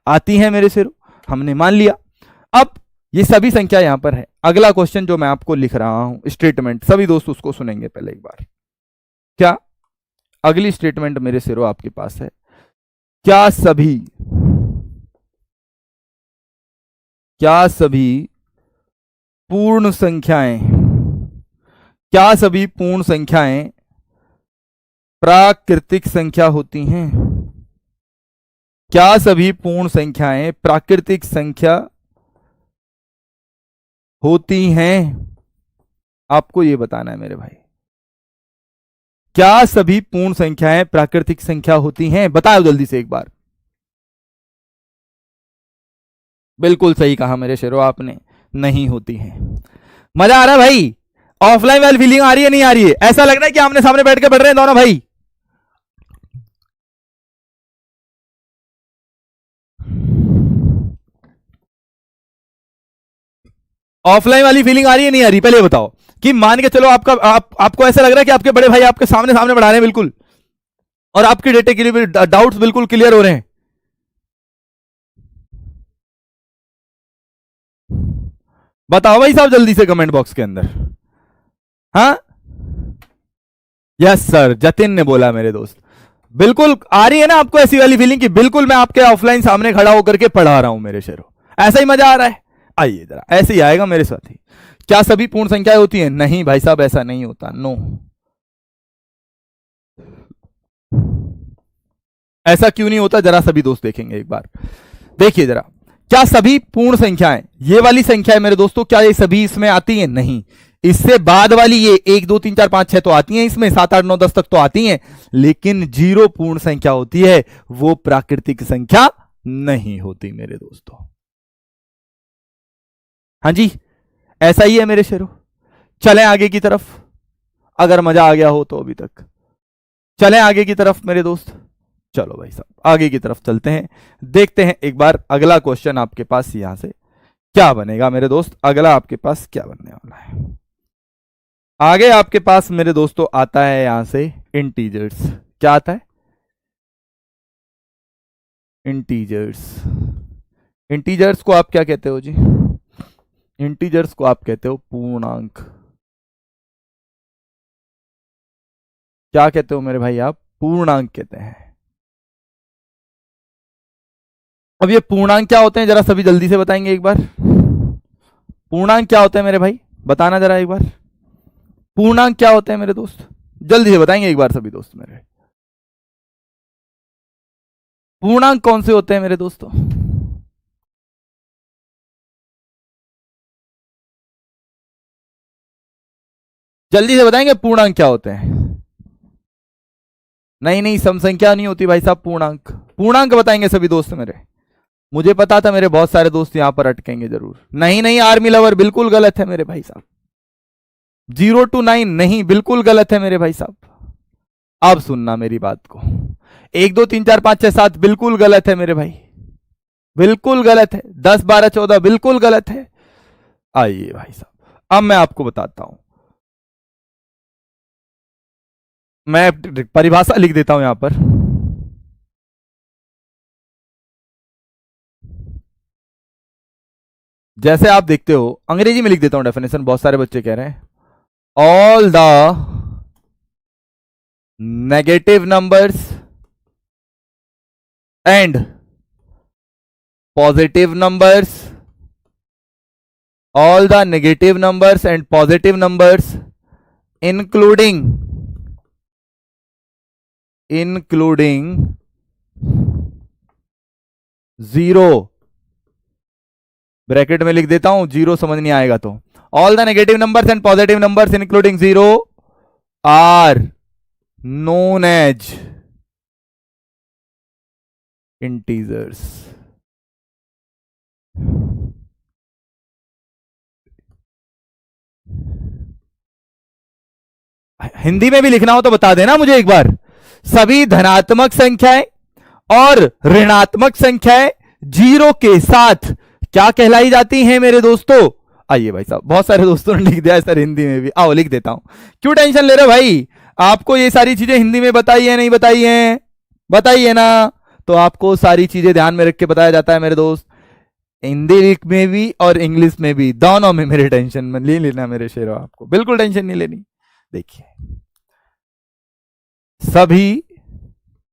आती हैं मेरे सिरो, हमने मान लिया। अब ये सभी संख्या यहां पर है। अगला क्वेश्चन जो मैं आपको लिख रहा हूं स्टेटमेंट, सभी दोस्त उसको सुनेंगे पहले एक बार। क्या अगली स्टेटमेंट मेरे सिरो आपके पास है, क्या सभी पूर्ण संख्याएं, क्या सभी पूर्ण संख्याएं प्राकृतिक संख्या होती हैं? क्या सभी पूर्ण संख्याएं प्राकृतिक संख्या होती हैं? आपको यह बताना है मेरे भाई। क्या सभी पूर्ण संख्याएं प्राकृतिक संख्या होती हैं? बताओ जल्दी से एक बार। बिल्कुल सही कहा मेरे शेरो आपने, नहीं होती हैं। मजा आ रहा है भाई? ऑफलाइन वाली फीलिंग आ रही है नहीं आ रही है? ऐसा लग रहा है कि आमने सामने बैठ के पढ़ रहे हैं दोनों भाई। ऑफलाइन वाली फीलिंग आ रही है नहीं आ रही? पहले बताओ कि मान के चलो आपको ऐसा लग रहा है कि आपके बड़े भाई आपके सामने सामने पढ़ा रहे हैं बिल्कुल, और आपके डेटे के लिए भी डाउट्स बिल्कुल क्लियर हो रहे हैं। बताओ भाई साहब जल्दी से कमेंट बॉक्स के अंदर। हाँ यस सर, जतिन ने बोला मेरे दोस्त। बिल्कुल आ रही है ना आपको ऐसी वाली फीलिंग कि बिल्कुल मैं आपके ऑफलाइन सामने खड़ा होकर के पढ़ा रहा हूं मेरे शेरों? ऐसा ही मजा आ रहा है? आइए जरा ऐसे ही आएगा मेरे साथ ही। क्या सभी पूर्ण संख्याएं होती हैं? नहीं भाई साहब ऐसा नहीं होता, नो। ऐसा क्यों नहीं होता जरा सभी दोस्त देखेंगे एक बार। देखिए जरा, क्या सभी पूर्ण संख्याएं, ये वाली संख्या है मेरे दोस्तों, क्या ये सभी इसमें आती हैं? नहीं। इससे बाद वाली ये 1 2 3 4 5 6 तो आती हैं इसमें, 7 8 9 10 तक तो आती हैं, लेकिन 0 पूर्ण संख्या होती है, वो प्राकृतिक संख्या नहीं होती मेरे दोस्तों। हाँ जी ऐसा ही है मेरे शेरों। चलें आगे की तरफ, अगर मजा आ गया हो तो अभी तक। चलें आगे की तरफ मेरे दोस्त, चलो भाई साहब आगे की तरफ चलते हैं। देखते हैं एक बार अगला क्वेश्चन आपके पास यहां से क्या बनेगा मेरे दोस्त। अगला आपके पास क्या बनने वाला है? आगे आपके पास मेरे दोस्तों आता है यहां से इंटीजर्स। क्या आता है? इंटीजर्स। इंटीजर्स को आप क्या कहते हो जी? इंटीजर्स को आप कहते हो पूर्णांक। क्या कहते हो मेरे भाई आप? पूर्णांक कहते हैं। अब ये पूर्णांक क्या होते हैं जरा सभी जल्दी से बताएंगे एक बार। पूर्णांक क्या होते हैं मेरे भाई? बताना जरा एक बार। पूर्णांक क्या होते हैं मेरे दोस्त? जल्दी से बताएंगे एक बार सभी दोस्त मेरे। पूर्णांक कौन से होते हैं मेरे दोस्तों? जल्दी से बताएंगे पूर्णांक क्या होते हैं। नहीं नहीं सम संख्या नहीं होती भाई साहब, पूर्णांक। पूर्णांक बताएंगे सभी दोस्त मेरे। मुझे पता था मेरे बहुत सारे दोस्त यहां पर अटकेंगे जरूर। नहीं नहीं आर्मी लवर बिल्कुल गलत है मेरे भाई साहब। 0 to 9 नहीं, बिल्कुल गलत है मेरे भाई साहब। अब सुनना मेरी बात को। 1 2 3 4 5 6 7 बिल्कुल गलत है मेरे भाई, बिल्कुल गलत है। 10 12 14 बिल्कुल गलत है। आइए भाई साहब अब मैं आपको बताता हूं। मैं परिभाषा लिख देता हूं यहां पर। जैसे आप देखते हो, अंग्रेजी में लिख देता हूं डेफिनेशन, बहुत सारे बच्चे कह रहे हैं all the negative numbers and positive numbers, all the negative numbers and positive numbers including 0 bracket में लिख देता हूं, जीरो समझ नहीं आएगा तो। All the negative numbers and positive numbers including zero are known as integers. Hindi में भी लिखना हो तो बता देना मुझे एक बार। सभी धनात्मक संख्याएं और ऋणात्मक संख्याएं जीरो के साथ क्या कहलाई जाती हैं मेरे दोस्तों? आइए भाई साहब, बहुत सारे दोस्तों ने लिख दिया है सर हिंदी में भी। आओ लिख देता हूं, क्यों टेंशन ले रहे हो भाई? आपको ये सारी चीजें हिंदी में बताई है नहीं बताई है? बताइए ना। तो आपको सारी चीजें ध्यान में रख के बताया जाता है मेरे दोस्त, हिंदी में भी और इंग्लिश में भी, दोनों में। मेरे टेंशन में नहीं लेना मेरे शेरों, आपको बिल्कुल टेंशन नहीं लेनी। देखिए, सभी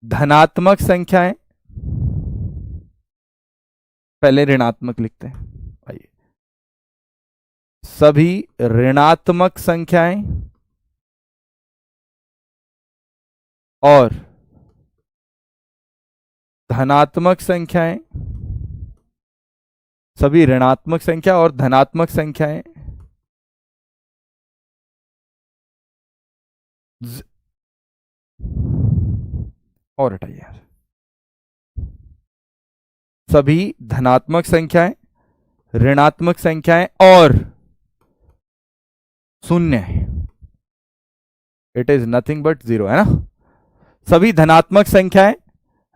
धनात्मक संख्याएं, पहले ऋणात्मक लिखते हैं। आइए, सभी ऋणात्मक संख्याएं और धनात्मक संख्याएं, सभी ऋणात्मक संख्या और धनात्मक संख्याएं और हटाइए, सभी धनात्मक संख्याएं, ऋणात्मक संख्याएं और शून्य, it is nothing but zero, है ना। सभी धनात्मक संख्याएं,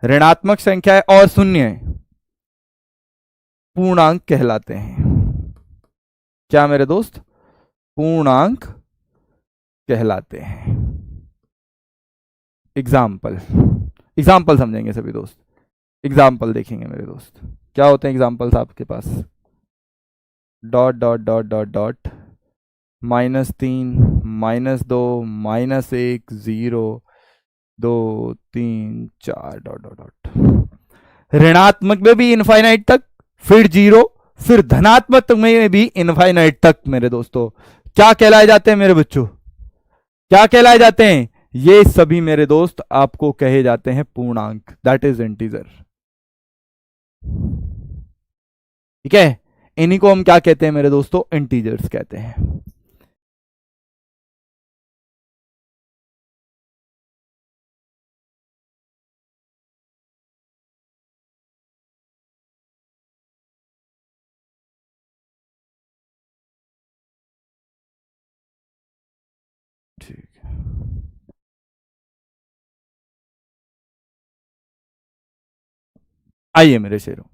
ऋणात्मक संख्याएं और शून्य पूर्णांक कहलाते हैं। क्या मेरे दोस्त? पूर्णांक कहलाते हैं। एग्जाम्पल समझेंगे सभी दोस्त, एग्जाम्पल देखेंगे मेरे दोस्त। क्या होते हैं एग्जाम्पल्स आपके पास? Dot dot dot dot dot, -3, -2, -1, 0, 2, 3, 4, dot dot dot. ऋणात्मक में भी इनफाइनाइट तक, फिर जीरो, फिर धनात्मक में भी इनफाइनाइट तक मेरे दोस्तों। क्या कहलाए जाते हैं मेरे बच्चों? क्या कहलाए जाते हैं? ये सभी मेरे दोस्त आपको कहे जाते हैं पूर्णांक, दैट इज इंटीजर। ठीक है, इन्हीं को हम क्या कहते हैं मेरे दोस्तों? इंटीजर्स कहते हैं। ठीक है, आइए मेरे शेरों,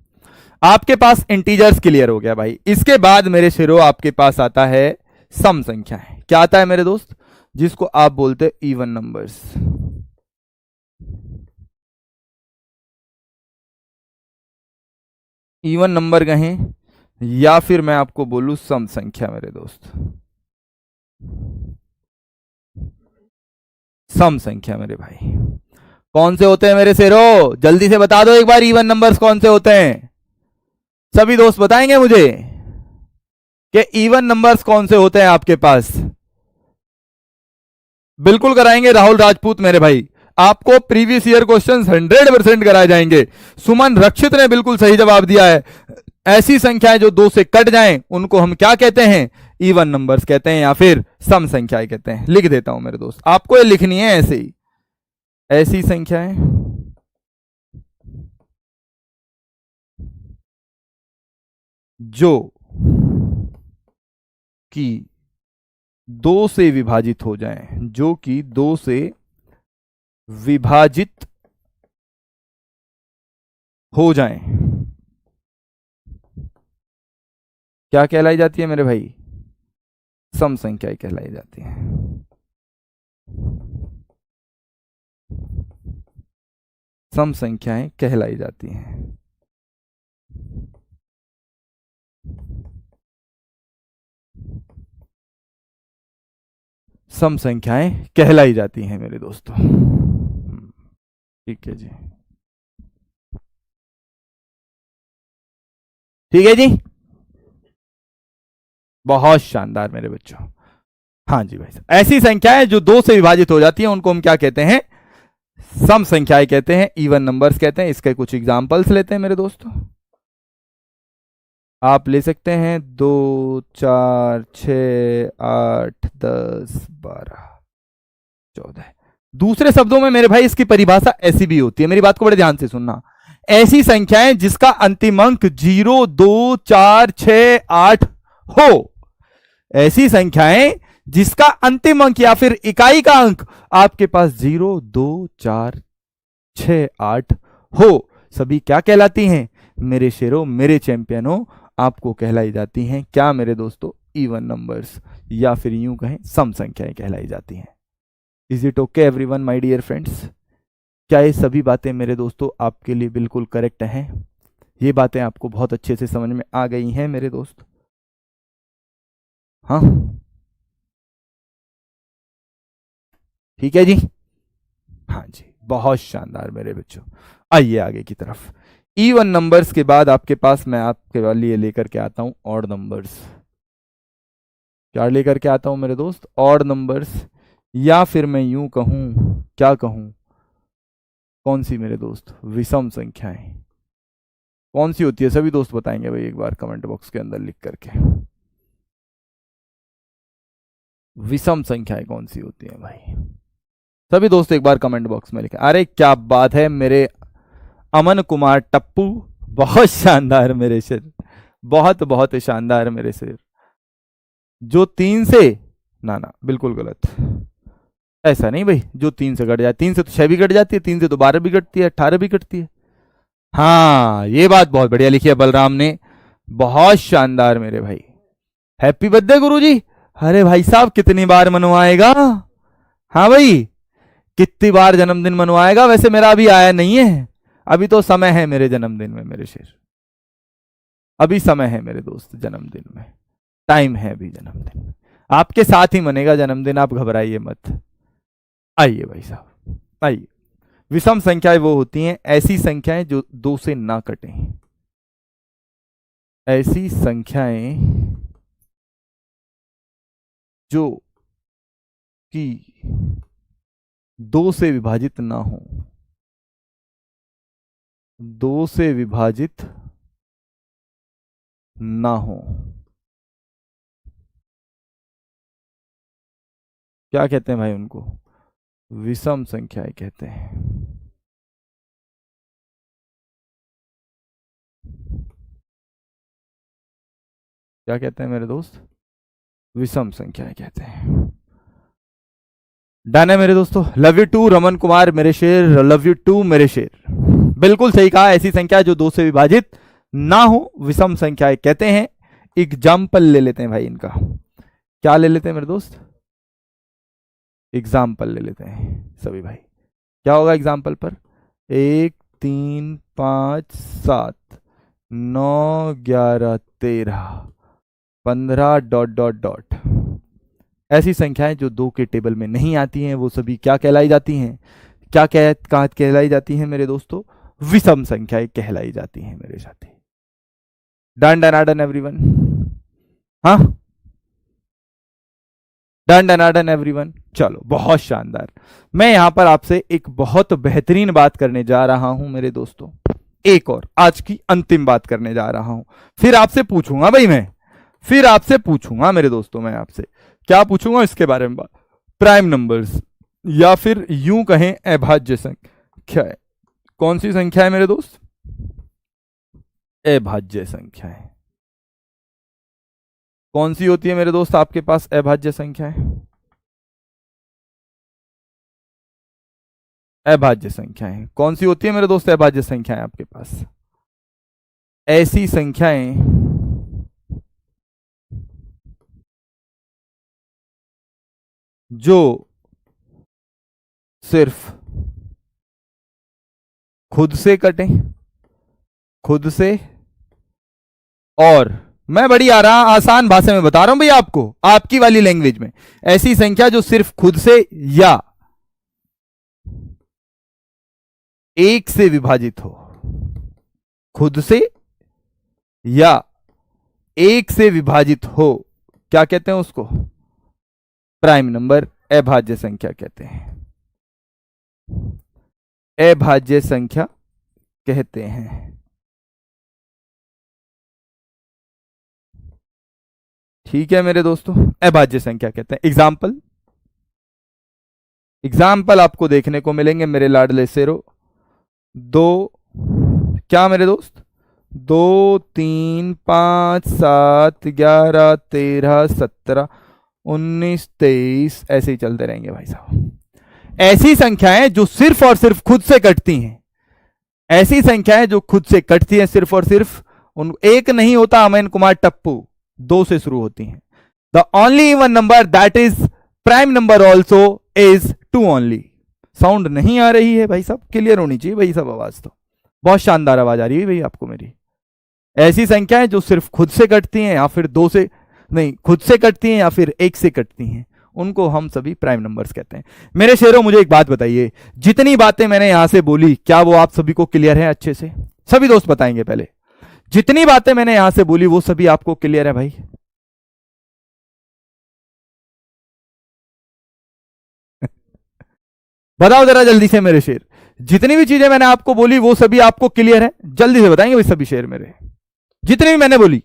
आपके पास इंटीजर्स क्लियर हो गया भाई। इसके बाद मेरे शेरों आपके पास आता है सम संख्याएं। क्या आता है मेरे दोस्त? जिसको आप बोलते हैं इवन नंबर्स। इवन नंबर कहें या फिर मैं आपको बोलूं सम संख्या मेरे दोस्त। सम संख्या मेरे भाई कौन से होते हैं मेरे शेरों? जल्दी से बता दो एक बार, इवन नंबर्स कौन से होते हैं? सभी दोस्त बताएंगे मुझे कि इवन नंबर्स कौन से होते हैं आपके पास? बिल्कुल कराएंगे राहुल राजपूत मेरे भाई, आपको प्रीवियस ईयर क्वेश्चंस 100% कराए जाएंगे। सुमन रक्षित ने बिल्कुल सही जवाब दिया है। ऐसी संख्याएं जो दो से कट जाएं उनको हम क्या कहते हैं? इवन नंबर्स कहते हैं या फिर सम संख्याएं कहते हैं। लिख देता हूं मेरे दोस्त, आपको ये लिखनी है ऐसे ही। ऐसी संख्याएं जो कि दो से विभाजित हो जाएं, जो कि दो से विभाजित हो जाएं, क्या कहलाई जाती है मेरे भाई? सम संख्याएं कहलाई जाती है। सम संख्याएं कहलाई जाती हैं। सम संख्याएं कहलाई जाती हैं मेरे दोस्तों। ठीक है जी, ठीक है जी, बहुत शानदार मेरे बच्चों। हाँ जी भाई साहब, ऐसी संख्याएं जो दो से विभाजित हो जाती हैं उनको हम क्या कहते हैं? सम संख्याएं कहते हैं, इवन नंबर्स कहते हैं। इसके कुछ एग्जांपल्स लेते हैं मेरे दोस्तों। आप ले सकते हैं 2, 4, 6, 8, 10, 12, 14। दूसरे शब्दों में मेरे भाई इसकी परिभाषा ऐसी भी होती है, मेरी बात को बड़े ध्यान से सुनना। ऐसी संख्याएं जिसका अंतिम अंक 0, 2, 4, 6, 8 हो। ऐसी संख्याएं जिसका अंतिम अंक या फिर इकाई का अंक आपके पास 0, 2, 4, 6, 8 हो, सभी क्या कहलाती हैं मेरे शेरों, मेरे चैंपियनों? आपको कहलाई जाती हैं क्या मेरे दोस्तों? इवन नंबर्स, या फिर यूं कहें सम संख्याएं कहलाई जाती हैं। Is it okay everyone my dear friends? क्या ये सभी बातें मेरे दोस्तों आपके लिए बिल्कुल करेक्ट हैं? ये बातें आपको बहुत अच्छे से समझ में आ गई हैं मेरे दोस्त? हाँ, ठीक है जी। हाँ जी, बहुत शानदार मेरे बच्चों। आइए आगे की तरफ। इवन नंबर्स के बाद आपके पास मैं आपके लिए लेकर के आता हूं ऑड नंबर्स। क्या लेकर के आता हूं मेरे दोस्त? ऑड नंबर्स, या फिर मैं यूं कहूं, क्या कहूं, कौन सी मेरे दोस्त? विषम संख्याएं। कौन सी होती है? सभी दोस्त बताएंगे भाई एक बार कमेंट बॉक्स के अंदर लिख करके। विषम संख्याएं कौन सी होती हैं भाई? सभी दोस्त एक बार कमेंट बॉक्स में लिखें। अरे क्या बात है मेरे अमन कुमार टप्पू, बहुत शानदार मेरे शेर, बहुत बहुत शानदार मेरे शेर। जो 3 से, ना ना बिल्कुल गलत, ऐसा नहीं भाई। जो 3 से कट जाए, 3 से तो 6 भी कट जाती है, 3 से तो 12 भी कटती है, 18 भी कटती है। हाँ, ये बात बहुत बढ़िया लिखी है बलराम ने, बहुत शानदार मेरे भाई। हैप्पी बर्थडे गुरुजी। अरे भाई साहब कितनी बार मनवाएगा? हाँ भाई, कितनी बार जन्मदिन मनवाएगा? वैसे मेरा अभी आया नहीं है, अभी तो समय है मेरे जन्मदिन में मेरे शेर, अभी समय है मेरे दोस्त जन्मदिन में, टाइम है अभी जन्मदिन में। आपके साथ ही मनेगा जन्मदिन, आप घबराइए मत। आइए भाई साहब, आइए। विषम संख्याएं वो होती हैं, ऐसी संख्याएं जो 2 से ना कटें। ऐसी संख्याएं जो कि 2 से विभाजित ना हो। 2 से विभाजित ना हो, क्या कहते हैं भाई उनको? विषम संख्याएं कहते हैं। क्या कहते हैं मेरे दोस्त? विषम संख्याएं कहते हैं। डन है मेरे दोस्तों। Love you too Raman Kumar मेरे शेर, लव यू टू मेरे शेर। बिल्कुल सही कहा, ऐसी संख्या जो 2 से विभाजित ना हो विषम संख्याएं कहते हैं। एग्जाम्पल ले लेते हैं भाई इनका। क्या ले लेते हैं मेरे दोस्त? एग्जाम्पल ले लेते हैं सभी भाई। क्या होगा एग्जाम्पल पर? 1, 3, 5, 7, 9, 11, 13, 15 डॉट डॉट डॉट। ऐसी संख्याएं जो 2 के टेबल में नहीं आती हैं वो सभी क्या कहलाई जाती हैं? क्या कहलाई जाती हैं मेरे दोस्तों? विषम संख्याएं कहलाई जाती हैं मेरे साथी। Done done done everyone? हाँ, डन डन डन एवरीवन। चलो बहुत शानदार। मैं यहां पर आपसे एक बहुत बेहतरीन बात करने जा रहा हूं मेरे दोस्तों, एक और आज की अंतिम बात करने जा रहा हूं। फिर आपसे पूछूंगा भाई मैं, फिर आपसे पूछूंगा मेरे दोस्तों, मैं आपसे क्या पूछूंगा इसके बारे में बात? प्राइम नंबर्स, या फिर यूं कहें अभाज्य संख्या है। कौन सी संख्या है मेरे दोस्त? अभाज्य संख्या है। कौन सी होती है मेरे दोस्त आपके पास अभाज्य संख्या है? अभाज्य संख्याएं कौन सी होती है मेरे दोस्त? अभाज्य संख्याएं आपके पास ऐसी संख्याएं जो सिर्फ खुद से कटें, खुद से, और मैं बड़ी आसान भाषा में बता रहा हूं भैया आपको, आपकी वाली लैंग्वेज में। ऐसी संख्या जो सिर्फ खुद से या 1 से विभाजित हो, खुद से या 1 से विभाजित हो, क्या कहते हैं उसको? प्राइम नंबर, अभाज्य संख्या कहते हैं। अभाज्य संख्या कहते हैं। ठीक है मेरे दोस्तों, अभाज्य संख्या कहते हैं। एग्जाम्पल आपको देखने को मिलेंगे मेरे लाडले शेरो। दो, क्या मेरे दोस्त, 2 3 5 7 11 13 17 19 23 ऐसे ही चलते रहेंगे भाई साहब। ऐसी संख्याएं जो सिर्फ और सिर्फ खुद से कटती हैं, ऐसी संख्याएं जो खुद से कटती हैं सिर्फ और सिर्फ, उन एक नहीं होता अमन कुमार टप्पू, 2 से शुरू होती हैं। The only even number that is prime number also is 2 only. Sound नहीं आ रही है भाई साहब, क्लियर होनी चाहिए भाई साहब आवाज, तो बहुत शानदार आवाज आ रही है भाई आपको मेरी। ऐसी संख्याएं जो सिर्फ खुद से कटती हैं या फिर 2 से नहीं, खुद से कटती हैं या फिर 1 से कटती हैं, उनको हम सभी प्राइम नंबर्स कहते हैं। मेरे शेरों मुझे एक बात बताइए, जितनी बातें मैंने यहां से बोली क्या वो आप सभी को क्लियर है अच्छे से? सभी दोस्त बताएंगे पहले, जितनी बातें मैंने यहां से बोली वो सभी आपको क्लियर है भाई? बताओ जरा जल्दी से मेरे शेर, जितनी भी चीजें मैंने आपको बोली वो सभी आपको क्लियर है? जल्दी से बताएंगे भाई सभी शेर मेरे, जितनी भी मैंने बोली।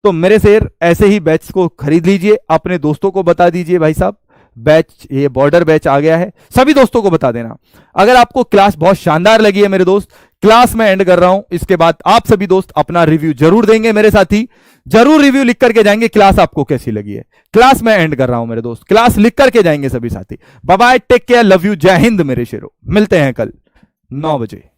तो मेरे शेर ऐसे ही बैच को खरीद लीजिए, अपने दोस्तों को बता दीजिए भाई साहब बैच, ये बॉर्डर बैच आ गया है, सभी दोस्तों को बता देना। अगर आपको क्लास बहुत शानदार लगी है मेरे दोस्त, क्लास में एंड कर रहा हूं, इसके बाद आप सभी दोस्त अपना रिव्यू जरूर देंगे मेरे साथी, जरूर रिव्यू लिख करके जाएंगे क्लास आपको कैसी लगी है। क्लास में एंड कर रहा हूं मेरे दोस्त, क्लास लिख करके जाएंगे सभी साथी। Bye bye, take care, love you, जय हिंद मेरे शेरों, मिलते हैं कल 9 बजे।